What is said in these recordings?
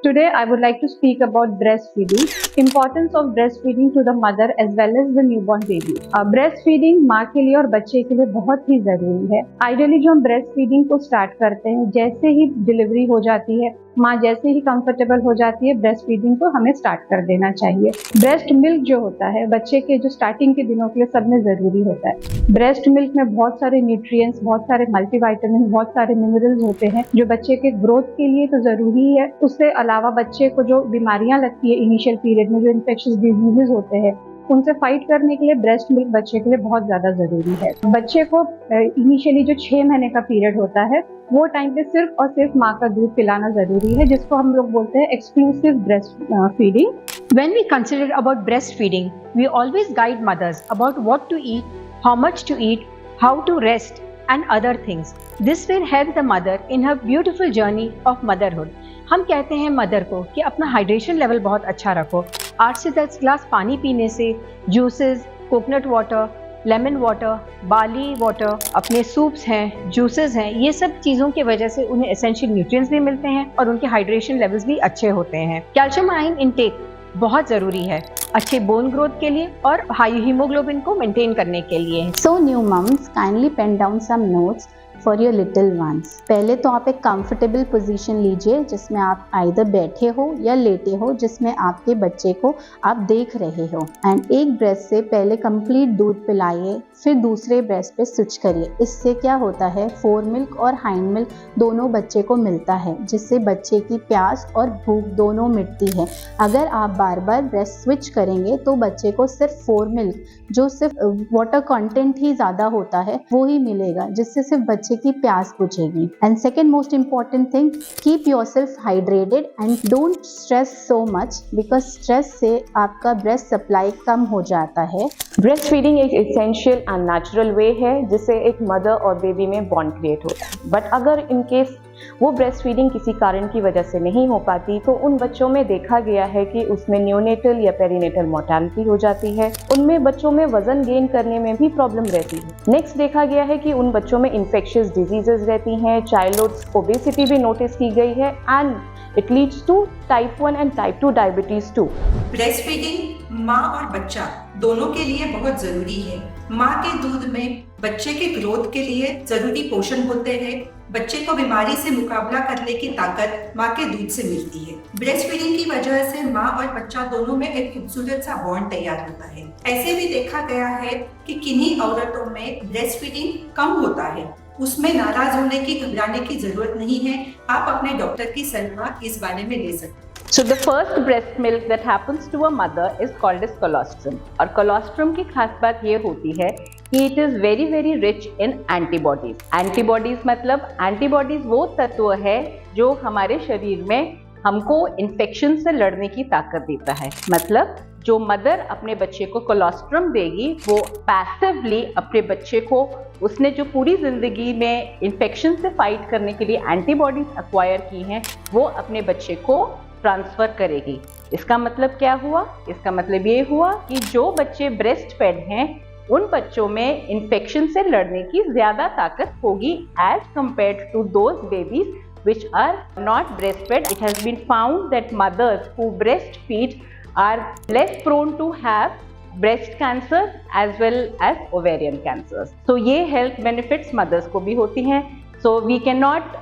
Today, I would like to speak about breastfeeding. Importance of breastfeeding to the mother as well as the newborn baby. Breastfeeding माँ के लिए और बच्चे के लिए बहुत ही जरूरी है. आइडियली जो हम breastfeeding को स्टार्ट करते हैं, जैसे ही डिलीवरी हो जाती है, माँ जैसे ही कंफर्टेबल हो जाती है, ब्रेस्ट फीडिंग को हमें स्टार्ट कर देना चाहिए. ब्रेस्ट मिल्क जो होता है बच्चे के जो स्टार्टिंग के दिनों के लिए सब में जरूरी होता है. ब्रेस्ट मिल्क में बहुत सारे न्यूट्रिएंट्स, बहुत सारे मल्टीविटामिन, बहुत सारे मिनरल्स होते हैं जो बच्चे के ग्रोथ के लिए तो जरूरी है. उससे अलावा बच्चे को जो बीमारियां लगती है इनिशियल पीरियड में, जो इन्फेक्शियस डिजीजेज होते हैं, उनसे फाइट करने के लिए ब्रेस्ट मिल्क बच्चे के लिए बहुत ज्यादा जरूरी है. बच्चे को इनिशियली जो 6 महीने का पीरियड होता है वो टाइम पे सिर्फ और सिर्फ माँ का दूध पिलाना जरूरी है, जिसको हम लोग बोलते हैं exclusive breast feeding. When we consider about breastfeeding, we always guide mothers about what to eat, how much to eat, how to rest and other things. This will help the mother in her beautiful journey of motherhood. हम कहते हैं mother को कि अपना hydration level बहुत अच्छा रखो. 8 से 10 ग्लास पानी पीने से juices, coconut water, lemon water, barley water, अपने सूप्स हैं, जूसेस हैं, ये सब चीज़ों की वजह से उन्हें एसेंशियल न्यूट्रिएंट्स भी मिलते हैं और उनके हाइड्रेशन लेवल्स भी अच्छे होते हैं. कैल्शियम आयन इनटेक बहुत ज़रूरी है अच्छे बोन ग्रोथ के लिए और हाई हीमोग्लोबिन को मेंटेन करने के लिए. So new moms, kindly pen down some notes for your little ones. पहले तो आप एक कंफर्टेबल पोजीशन लीजिए जिसमें आप आइदर बैठे हो या लेटे हो, जिसमें आपके बच्चे को आप देख रहे हो. एंड एक ब्रेस्ट से पहले कंप्लीट दूध पिलाइए, फिर दूसरे ब्रेस्ट पे स्विच करिए. इससे क्या होता है, फोर मिल्क और हाइंड मिल्क दोनों बच्चे को मिलता है, जिससे बच्चे की प्यास और भूख दोनों मिटती है. अगर आप बार बार ब्रेस्ट स्विच करेंगे तो बच्चे को सिर्फ फोर मिल्क, जो सिर्फ वाटर कंटेंट ही ज़्यादा होता है, वो ही मिलेगा, जिससे सिर्फ बच्चे की प्यास बुझेगी. And second most important thing, keep yourself hydrated and don't stress so much, because stress से आपका ब्रेस्ट सप्लाई कम हो जाता है. ब्रेस्ट फीडिंग एक एसेंशियल एंड नेचुरल वे है जिससे एक मदर और बेबी में बॉन्ड क्रिएट होता है. बट अगर इन केस वो ब्रेस्ट फीडिंग किसी कारण की वजह से नहीं हो पाती तो उन बच्चों में देखा गया है कि उसमें न्यूनेटल या पेरीनेटल मोर्टेलिटी हो जाती है. उनमें बच्चों में वजन गेन करने में भी प्रॉब्लम रहती है. नेक्स्ट देखा गया है कि उन बच्चों में इन्फेक्शियस डिजीजेस रहती हैं. चाइल्डहुड ओबेसिटी भी नोटिस की गई है and it leads to type 1 and type 2 diabetes too. Breastfeeding माँ और बच्चा दोनों के लिए बहुत जरूरी है. माँ के दूध में बच्चे के ग्रोथ के लिए जरूरी पोषण होते हैं. बच्चे को बीमारी से मुकाबला करने की ताकत माँ के दूध से मिलती है. ब्रेस्ट फीडिंग की वजह से माँ और बच्चा दोनों में एक खूबसूरत सा बॉन्ड तैयार होता है. ऐसे भी देखा गया है कि किन्हीं औरतों में ब्रेस्ट फीडिंग कम होता है. उसमें नाराज होने की, घबराने की जरूरत नहीं है. आप अपने डॉक्टर की सलाह इस बारे में ले सकते हैं. So the first breast milk that happens to a mother is called as colostrum. और colostrum की खास बात ये होती है कि it is very very rich in antibodies. Antibodies मतलब antibodies वो तत्व है जो हमारे शरीर में हमको इन्फेक्शन से लड़ने की ताकत देता है. मतलब जो मदर अपने बच्चे को कोलोस्ट्रम देगी वो पैसिवली अपने बच्चे को, उसने जो पूरी जिंदगी में इन्फेक्शन से फाइट करने के लिए एंटीबॉडीज एक्वायर की हैं, वो अपने बच्चे को ट्रांसफर करेगी. इसका मतलब क्या हुआ? इसका मतलब ये हुआ कि जो बच्चे ब्रेस्ट फेड हैं उन बच्चों में इन्फेक्शन से लड़ने की ज्यादा ताकत होगी as compared to those babies which are not breastfed. It has been found that mothers who breastfeed are less prone to have breast cancer as well as ovarian cancers. So ये health benefits mothers को भी होती हैं. So we cannot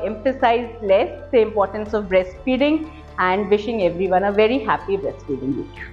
emphasize less the importance of breastfeeding and wishing everyone a very happy breastfeeding week.